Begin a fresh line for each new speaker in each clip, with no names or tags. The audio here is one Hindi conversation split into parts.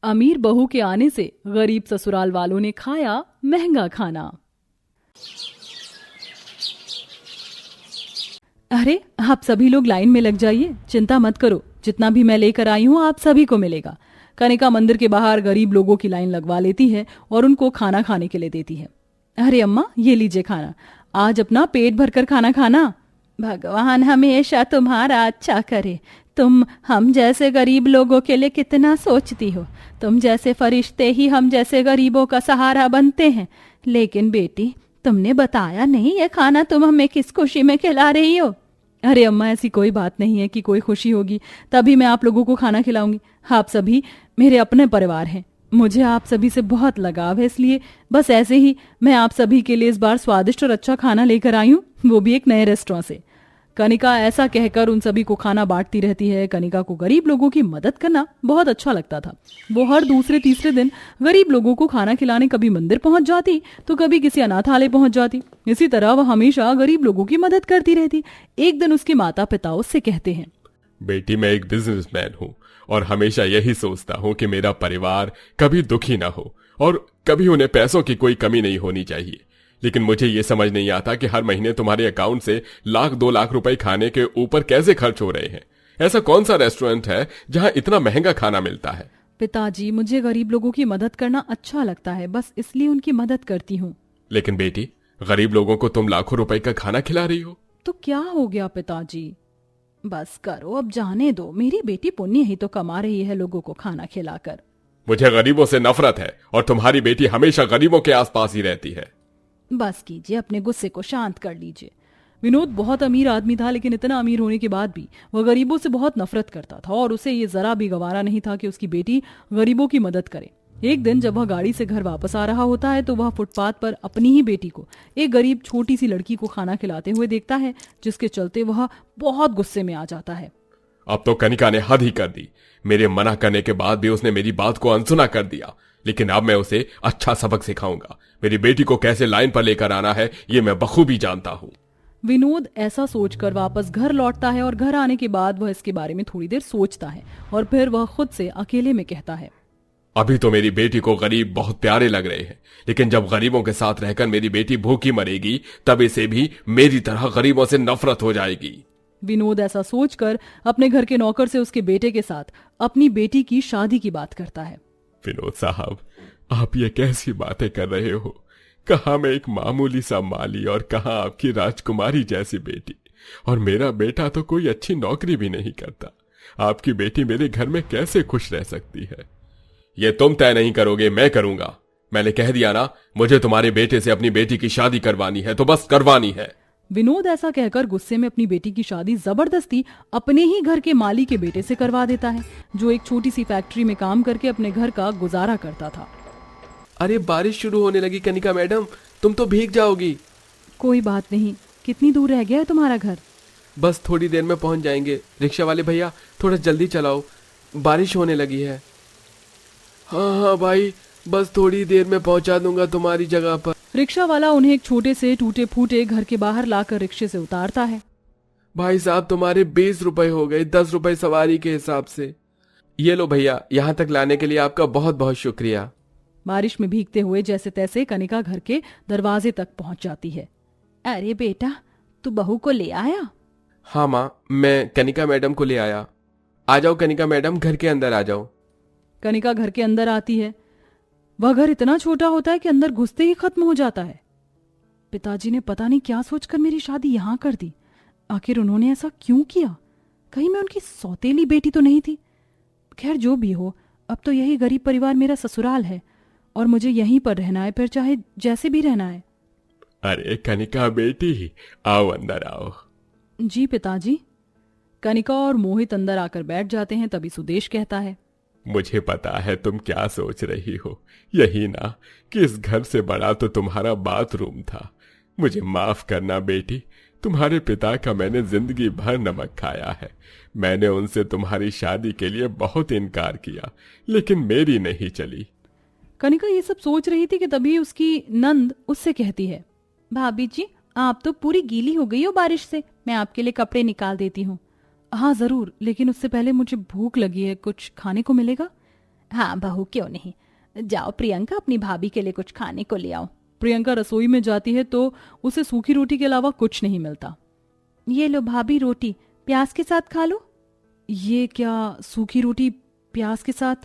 अमीर बहू के आने से गरीब ससुराल वालों ने खाया महंगा खाना। अरे आप सभी लोग लाइन में लग जाइए, चिंता मत करो, जितना भी मैं लेकर आई हूँ आप सभी को मिलेगा। कनिका मंदिर के बाहर गरीब लोगों की लाइन लगवा लेती है और उनको खाना खाने के लिए देती है। अरे अम्मा, ये लीजिए खाना, आज अपना पेट भरकर खाना खाना। भगवान हमेशा तुम्हारा अच्छा करे। तुम हम जैसे गरीब लोगों के लिए कितना सोचती हो। तुम जैसे फरिश्ते ही हम जैसे गरीबों का सहारा बनते हैं। लेकिन बेटी, तुमने बताया नहीं ये खाना तुम हमें किस खुशी में खिला रही हो। अरे अम्मा, ऐसी कोई बात नहीं है कि कोई खुशी होगी तभी मैं आप लोगों को खाना खिलाऊंगी। आप सभी मेरे अपने परिवार हैं, मुझे आप सभी से बहुत लगाव है, इसलिए बस ऐसे ही मैं आप सभी के लिए इस बार स्वादिष्ट और अच्छा खाना लेकर आई हूँ, वो भी एक नए रेस्टोरेंट से। कनिका ऐसा कहकर उन सभी को खाना बांटती रहती है। कनिका को गरीब लोगों की मदद करना बहुत अच्छा लगता था। वो हर दूसरे तीसरे दिन गरीब लोगों को खाना खिलाने कभी मंदिर पहुंच जाती तो कभी किसी अनाथालय पहुंच जाती। इसी तरह वह हमेशा गरीब लोगों की मदद करती रहती। एक दिन उसके माता पिता उससे कहते हैं,
बेटी, मैं एक बिजनेसमैन हूँ और हमेशा यही सोचता हूँ कि मेरा परिवार कभी दुखी ना हो और कभी उन्हें पैसों की कोई कमी नहीं होनी चाहिए। लेकिन मुझे ये समझ नहीं आता कि हर महीने तुम्हारे अकाउंट से 1-2 लाख रुपए खाने के ऊपर कैसे खर्च हो रहे हैं। ऐसा कौन सा रेस्टोरेंट है जहां इतना महंगा खाना मिलता है?
पिताजी, मुझे गरीब लोगों की मदद करना अच्छा लगता है, बस इसलिए उनकी मदद करती हूँ।
लेकिन बेटी, गरीब लोगों को तुम लाखों रुपए का खाना खिला रही हो।
तो क्या हो गया पिताजी, बस करो, अब जाने दो। मेरी बेटी पुण्य ही तो कमा रही है लोगों को खाना खिलाकर।
मुझे गरीबों से नफरत है और तुम्हारी बेटी हमेशा गरीबों के आसपास ही रहती है।
बस कीजिए, अपने गुस्से को शांत कर लीजिए। विनोद बहुत अमीर आदमी था, लेकिन इतना अमीर होने के बाद भी वह गरीबों से बहुत नफरत करता था और उसे ये जरा भी गवारा नहीं था कि उसकी बेटी गरीबों की मदद करे। एक दिन जब वह गाड़ी से घर वापस आ रहा होता है तो वह फुटपाथ पर अपनी ही बेटी को एक गरीब छोटी सी लड़की को खाना खिलाते हुए देखता है, जिसके चलते वह बहुत गुस्से में आ जाता है।
अब तो कनिका ने हद ही कर दी। मेरे मना करने के बाद भी उसने मेरी बात को अनसुना कर दिया। लेकिन अब मैं उसे अच्छा सबक सिखाऊंगा। मेरी बेटी को कैसे लाइन पर लेकर आना है ये मैं बखूबी जानता हूँ।
विनोद ऐसा सोचकर वापस घर लौटता है और घर आने के बाद वह इसके बारे में थोड़ी देर सोचता है और फिर वह खुद से अकेले में कहता है,
अभी तो मेरी बेटी को गरीब बहुत प्यारे लग रहे हैं, लेकिन जब गरीबों के साथ रहकर मेरी बेटी भूखी मरेगी तब इसे भी मेरी तरह गरीबों से नफरत हो जाएगी।
विनोद ऐसा सोचकर अपने घर के नौकर से उसके बेटे के साथ अपनी बेटी की शादी की बात करता है।
विनोद साहब, आप ये कैसी बातें कर रहे हो? कहाँ मैं एक मामूली सा माली और कहाँ आपकी राजकुमारी जैसी बेटी, और मेरा बेटा तो कोई अच्छी नौकरी भी नहीं करता। आपकी बेटी मेरे घर में कैसे खुश रह सकती है? ये तुम तय नहीं करोगे, मैं करूंगा। मैंने कह दिया ना, मुझे तुम्हारे बेटे से अपनी बेटी की शादी करवानी है तो बस करवानी है।
विनोद ऐसा कहकर गुस्से में अपनी बेटी की शादी जबरदस्ती अपने ही घर के माली के बेटे से करवा देता है, जो एक छोटी सी फैक्ट्री में काम करके अपने घर का गुजारा करता था।
अरे बारिश शुरू होने लगी कनिका मैडम, तुम तो भीग जाओगी।
कोई बात नहीं, कितनी दूर रह गया है तुम्हारा घर?
बस थोड़ी देर में पहुंच जाएंगे। रिक्शा वाले भैया थोड़ा जल्दी चलाओ, बारिश होने लगी है। हाँ हाँ भाई, बस थोड़ी देर में पहुंचा दूंगा तुम्हारी जगह पर।
रिक्शा वाला उन्हें एक छोटे से टूटे फूटे घर के बाहर लाकर रिक्शे से उतारता है।
भाई साहब, तुम्हारे 20 रुपए हो गए, 10 रुपए सवारी के हिसाब से। ये लो भैया, यहाँ तक लाने के लिए आपका बहुत बहुत शुक्रिया।
बारिश में भीगते हुए जैसे तैसे कनिका घर के दरवाजे तक पहुंच जाती है। अरे बेटा, तू बहू को ले आया?
हाँ माँ, मैं कनिका मैडम को ले आया। आ जाओ कनिका मैडम, घर के अंदर आ जाओ।
कनिका घर के अंदर आती है। वह घर इतना छोटा होता है कि अंदर घुसते ही खत्म हो जाता है। पिताजी ने पता नहीं क्या सोचकर मेरी शादी यहाँ कर दी। आखिर उन्होंने ऐसा क्यों किया? कहीं मैं उनकी सौतेली बेटी तो नहीं थी? खैर जो भी हो, अब तो यही गरीब परिवार मेरा ससुराल है और मुझे यहीं पर रहना है, फिर चाहे जैसे भी रहना है।
अरे कनिका बेटी, आओ अंदर आओ।
जी पिताजी। कनिका और मोहित अंदर आकर बैठ जाते हैं। तभी सुदेश कहता है,
मुझे पता है तुम क्या सोच रही हो। यही ना कि इस घर से बड़ा तो तुम्हारा बाथरूम था। मुझे माफ करना बेटी, तुम्हारे पिता का मैंने जिंदगी भर नमक खाया है। मैंने उनसे तुम्हारी शादी के लिए बहुत इनकार किया, लेकिन मेरी नहीं चली।
कनिका ये सब सोच रही थी कि तभी उसकी नंद उससे कहती है, भाभी जी, आप तो पूरी गीली हो गई हो बारिश से, मैं आपके लिए कपड़े निकाल देती हूँ। हाँ जरूर, लेकिन उससे पहले मुझे भूख लगी है, कुछ खाने को मिलेगा? हाँ बहू, क्यों नहीं। जाओ प्रियंका, अपनी भाभी के लिए कुछ खाने को ले आओ। प्रियंका रसोई में जाती है तो उसे सूखी रोटी के अलावा कुछ नहीं मिलता। ये लो भाभी रोटी, प्याज के साथ खा लो। ये क्या, सूखी रोटी प्याज के साथ?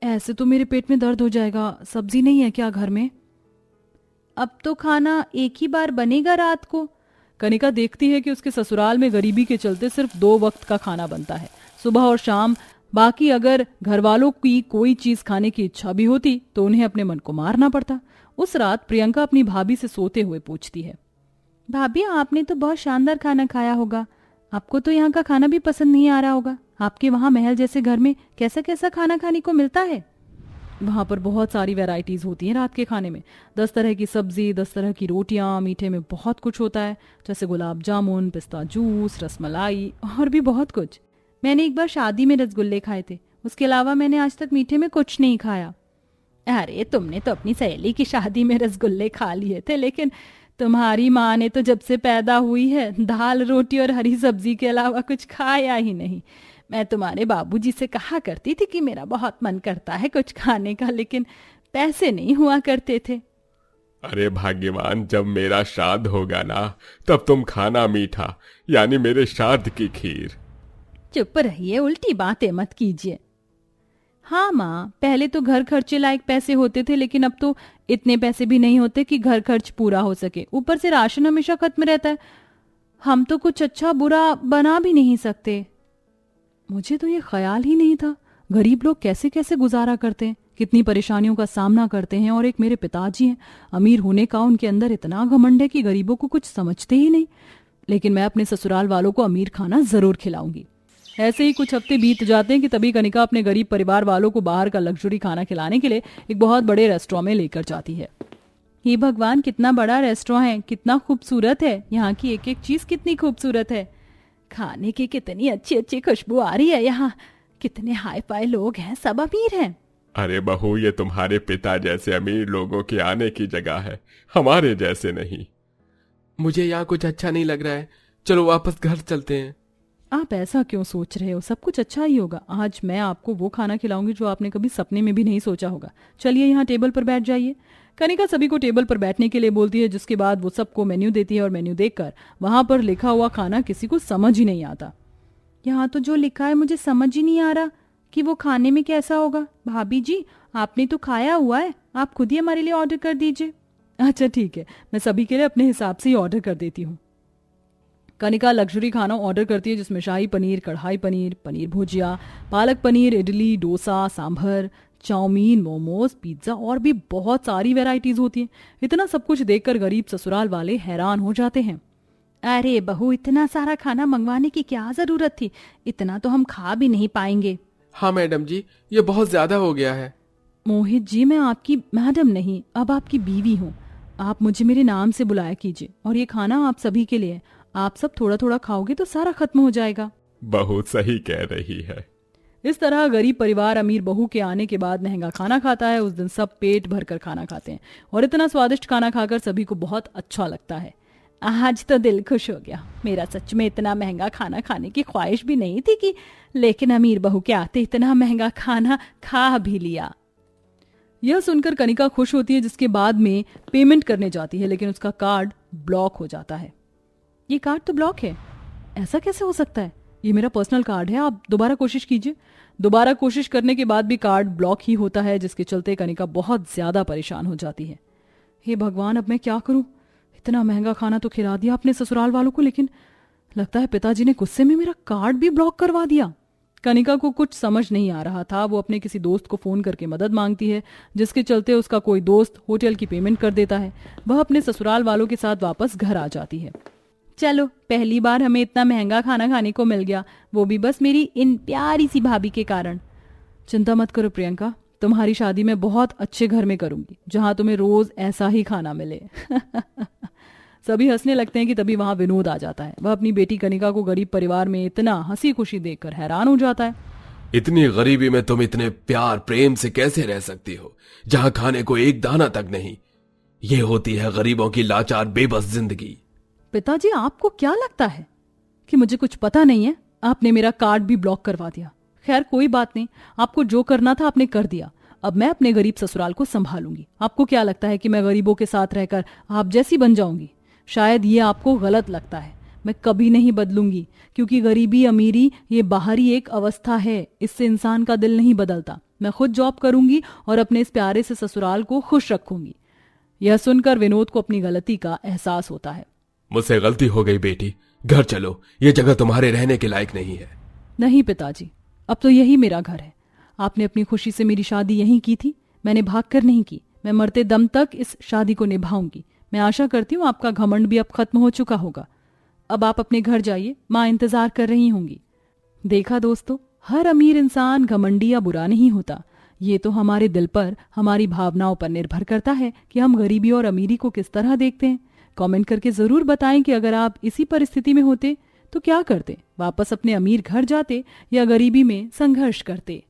ऐसे तो मेरे पेट में दर्द हो जाएगा। सब्जी नहीं है क्या घर में? अब तो खाना एक ही बार बनेगा रात को। कनिका देखती है कि उसके ससुराल में गरीबी के चलते सिर्फ 2 वक्त का खाना बनता है, सुबह और शाम। बाकी अगर घर वालों की कोई चीज खाने की इच्छा भी होती तो उन्हें अपने मन को मारना पड़ता। उस रात प्रियंका अपनी भाभी से सोते हुए पूछती है, भाभी आपने तो बहुत शानदार खाना खाया होगा, आपको तो यहाँ का खाना भी पसंद नहीं आ रहा होगा। आपके वहाँ महल जैसे घर में कैसा कैसा खाना खाने को मिलता है? वहाँ पर बहुत सारी वैरायटीज होती हैं रात के खाने में। 10 तरह की सब्जी, 10 तरह की रोटियाँ, मीठे में बहुत कुछ होता है, जैसे गुलाब जामुन, पिस्ता जूस, रसमलाई और भी बहुत कुछ। मैंने एक बार शादी में रसगुल्ले खाए थे, उसके अलावा मैंने आज तक मीठे में कुछ नहीं खाया। अरे तुमने तो अपनी सहेली की शादी में रसगुल्ले खा लिए थे, लेकिन तुम्हारी माँ ने तो जब से पैदा हुई है दाल रोटी और हरी सब्जी के अलावा कुछ खाया ही नहीं। मैं तुम्हारे बाबूजी से कहा करती थी कि मेरा बहुत मन करता है कुछ खाने का, लेकिन पैसे नहीं हुआ करते थे।
अरे भाग्यवान, जब मेरा श्राद्ध होगा ना तब तुम खाना मीठा, यानी मेरे श्राद्ध की खीर।
चुप रहिए, उल्टी बातें मत कीजिए। हाँ माँ, पहले तो घर खर्चे लायक पैसे होते थे, लेकिन अब तो इतने पैसे भी नहीं होते कि घर खर्च पूरा हो सके। ऊपर से राशन हमेशा खत्म रहता है। हम तो कुछ अच्छा बुरा बना भी नहीं सकते। मुझे तो ये ख्याल ही नहीं था गरीब लोग कैसे कैसे गुजारा करते हैं, कितनी परेशानियों का सामना करते हैं। और एक मेरे पिताजी हैं, अमीर होने का उनके अंदर इतना घमंड है कि गरीबों को कुछ समझते ही नहीं। लेकिन मैं अपने ससुराल वालों को अमीर खाना जरूर खिलाऊंगी। ऐसे ही कुछ हफ्ते बीत जाते हैं कि तभी कनिका अपने गरीब परिवार वालों को बाहर का लग्जरी खाना खिलाने के लिए एक बहुत बड़े रेस्टोरेंट में लेकर जाती है। हे भगवान, कितना बड़ा रेस्टोरेंट है, कितना खूबसूरत है। यहाँ की एक एक चीज कितनी खूबसूरत है। खाने की कितनी अच्छी अच्छी खुशबू आ रही है। यहाँ कितने हाई फाई लोग हैं, सब अमीर हैं।
अरे बहू, ये तुम्हारे पिता जैसे अमीर लोगों के आने की जगह है, हमारे जैसे नहीं।
मुझे यहाँ कुछ अच्छा नहीं लग रहा है, चलो वापस घर चलते हैं।
आप ऐसा क्यों सोच रहे हो? सब कुछ अच्छा ही होगा। आज मैं आपको वो खाना खिलाऊंगी जो आपने कभी सपने में भी नहीं सोचा होगा। चलिए यहाँ टेबल पर बैठ जाइए। कनिका सभी को टेबल पर बैठने के लिए बोलती है, जिसके बाद वो सबको मेन्यू देती है और मेन्यू देखकर वहां पर लिखा हुआ खाना किसी को समझ ही नहीं आता। यहाँ तो जो लिखा है मुझे समझ ही नहीं आ रहा कि वो खाने में कैसा होगा। भाभी जी, आपने तो खाया हुआ है, आप खुद ही हमारे लिए ऑर्डर कर दीजिए। अच्छा ठीक है, मैं सभी के लिए अपने हिसाब से ही ऑर्डर कर देती हूँ। कनिका लग्जरी खाना ऑर्डर करती है, जिसमें शाही पनीर, कढ़ाई पनीर, पनीर भुजिया, पालक पनीर, इडली, डोसा, सांभर, चाउमीन, मोमोज, पिज्जा और भी बहुत सारी वैरायटीज होती हैं। इतना सब कुछ देखकर गरीब ससुराल वाले हैरान हो जाते हैं। अरे बहू, इतना सारा खाना मंगवाने की क्या जरूरत थी? इतना तो हम खा भी नहीं पाएंगे।
हाँ मैडम जी, ये बहुत ज्यादा हो गया है।
मोहित जी, मैं आपकी मैडम नहीं, अब आपकी बीवी हूँ। आप मुझे मेरे नाम से बुलाया कीजिए। और ये खाना आप सभी के लिए, आप सब थोड़ा थोड़ा खाओगे तो सारा खत्म हो जाएगा।
बहुत सही कह रही है।
इस तरह गरीब परिवार अमीर बहू के आने के बाद महंगा खाना खाता है। उस दिन सब पेट भरकर खाना खाते हैं और इतना स्वादिष्ट खाना खाकर सभी को बहुत अच्छा लगता है। आज तो दिल खुश हो गया। मेरा सच में इतना महंगा खाना खाने की ख्वाहिश भी नहीं थी कि, लेकिन अमीर बहू के आते इतना महंगा खाना खा भी लिया। यह सुनकर कनिका खुश होती है, जिसके बाद में पेमेंट करने जाती है, लेकिन उसका कार्ड ब्लॉक हो जाता है। ये कार्ड तो ब्लॉक है, ऐसा कैसे हो सकता है? ये मेरा पर्सनल कार्ड है, आप दोबारा कोशिश कीजिए। दोबारा कोशिश करने के बाद भी कार्ड ब्लॉक ही होता है, जिसके चलते कनिका बहुत ज्यादा परेशान हो जाती है। हे भगवान, अब मैं क्या करूं? इतना महंगा खाना तो खिला दिया अपने ससुराल वालों को, लेकिन लगता है पिताजी ने गुस्से में मेरा कार्ड भी ब्लॉक करवा दिया। कनिका को कुछ समझ नहीं आ रहा था। वो अपने किसी दोस्त को फोन करके मदद मांगती है, जिसके चलते उसका कोई दोस्त होटल की पेमेंट कर देता है। वह अपने ससुराल वालों के साथ वापस घर आ जाती है। चलो, पहली बार हमें इतना महंगा खाना खाने को मिल गया, वो भी बस मेरी इन प्यारी सी भाभी के कारण। चिंता मत करो प्रियंका, तुम्हारी शादी मैं बहुत अच्छे घर में करूंगी, जहां तुम्हें रोज ऐसा ही खाना मिले। सभी हंसने लगते हैं कि तभी वहां विनोद आ जाता है। वह अपनी बेटी कनिका को गरीब परिवार में इतना हंसी खुशी देखकर हैरान हो जाता है।
इतनी गरीबी में तुम इतने प्यार प्रेम से कैसे रह सकती हो, जहां खाने को एक दाना तक नहीं? ये होती है गरीबों की लाचार बेबस जिंदगी।
पिताजी, आपको क्या लगता है कि मुझे कुछ पता नहीं है? आपने मेरा कार्ड भी ब्लॉक करवा दिया। खैर कोई बात नहीं, आपको जो करना था आपने कर दिया। अब मैं अपने गरीब ससुराल को संभालूंगी। आपको क्या लगता है कि मैं गरीबों के साथ रहकर आप जैसी बन जाऊंगी? शायद ये आपको गलत लगता है। मैं कभी नहीं बदलूंगी, क्योंकि गरीबी अमीरी ये बाहरी एक अवस्था है, इससे इंसान का दिल नहीं बदलता। मैं खुद जॉब करूंगी और अपने इस प्यारे से ससुराल को खुश रखूंगी। यह सुनकर विनोद को अपनी गलती का एहसास होता है।
मुझसे गलती हो गई बेटी, घर चलो, ये जगह तुम्हारे रहने के लायक नहीं है।
नहीं पिताजी, अब तो यही मेरा घर है। आपने अपनी खुशी से मेरी शादी यहीं की थी, मैंने भागकर नहीं की। मैं मरते दम तक इस शादी को निभाऊंगी। मैं आशा करती हूँ आपका घमंड भी अब खत्म हो चुका होगा। अब आप अपने घर जाइए, माँ इंतजार कर रही होंगी। देखा दोस्तों, हर अमीर इंसान घमंडी या बुरा नहीं होता। ये तो हमारे दिल पर, हमारी भावनाओं पर निर्भर करता है कि हम गरीबी और अमीरी को किस तरह देखते हैं। कमेंट करके जरूर बताएं कि अगर आप इसी परिस्थिति में होते तो क्या करते? वापस अपने अमीर घर जाते या गरीबी में संघर्ष करते?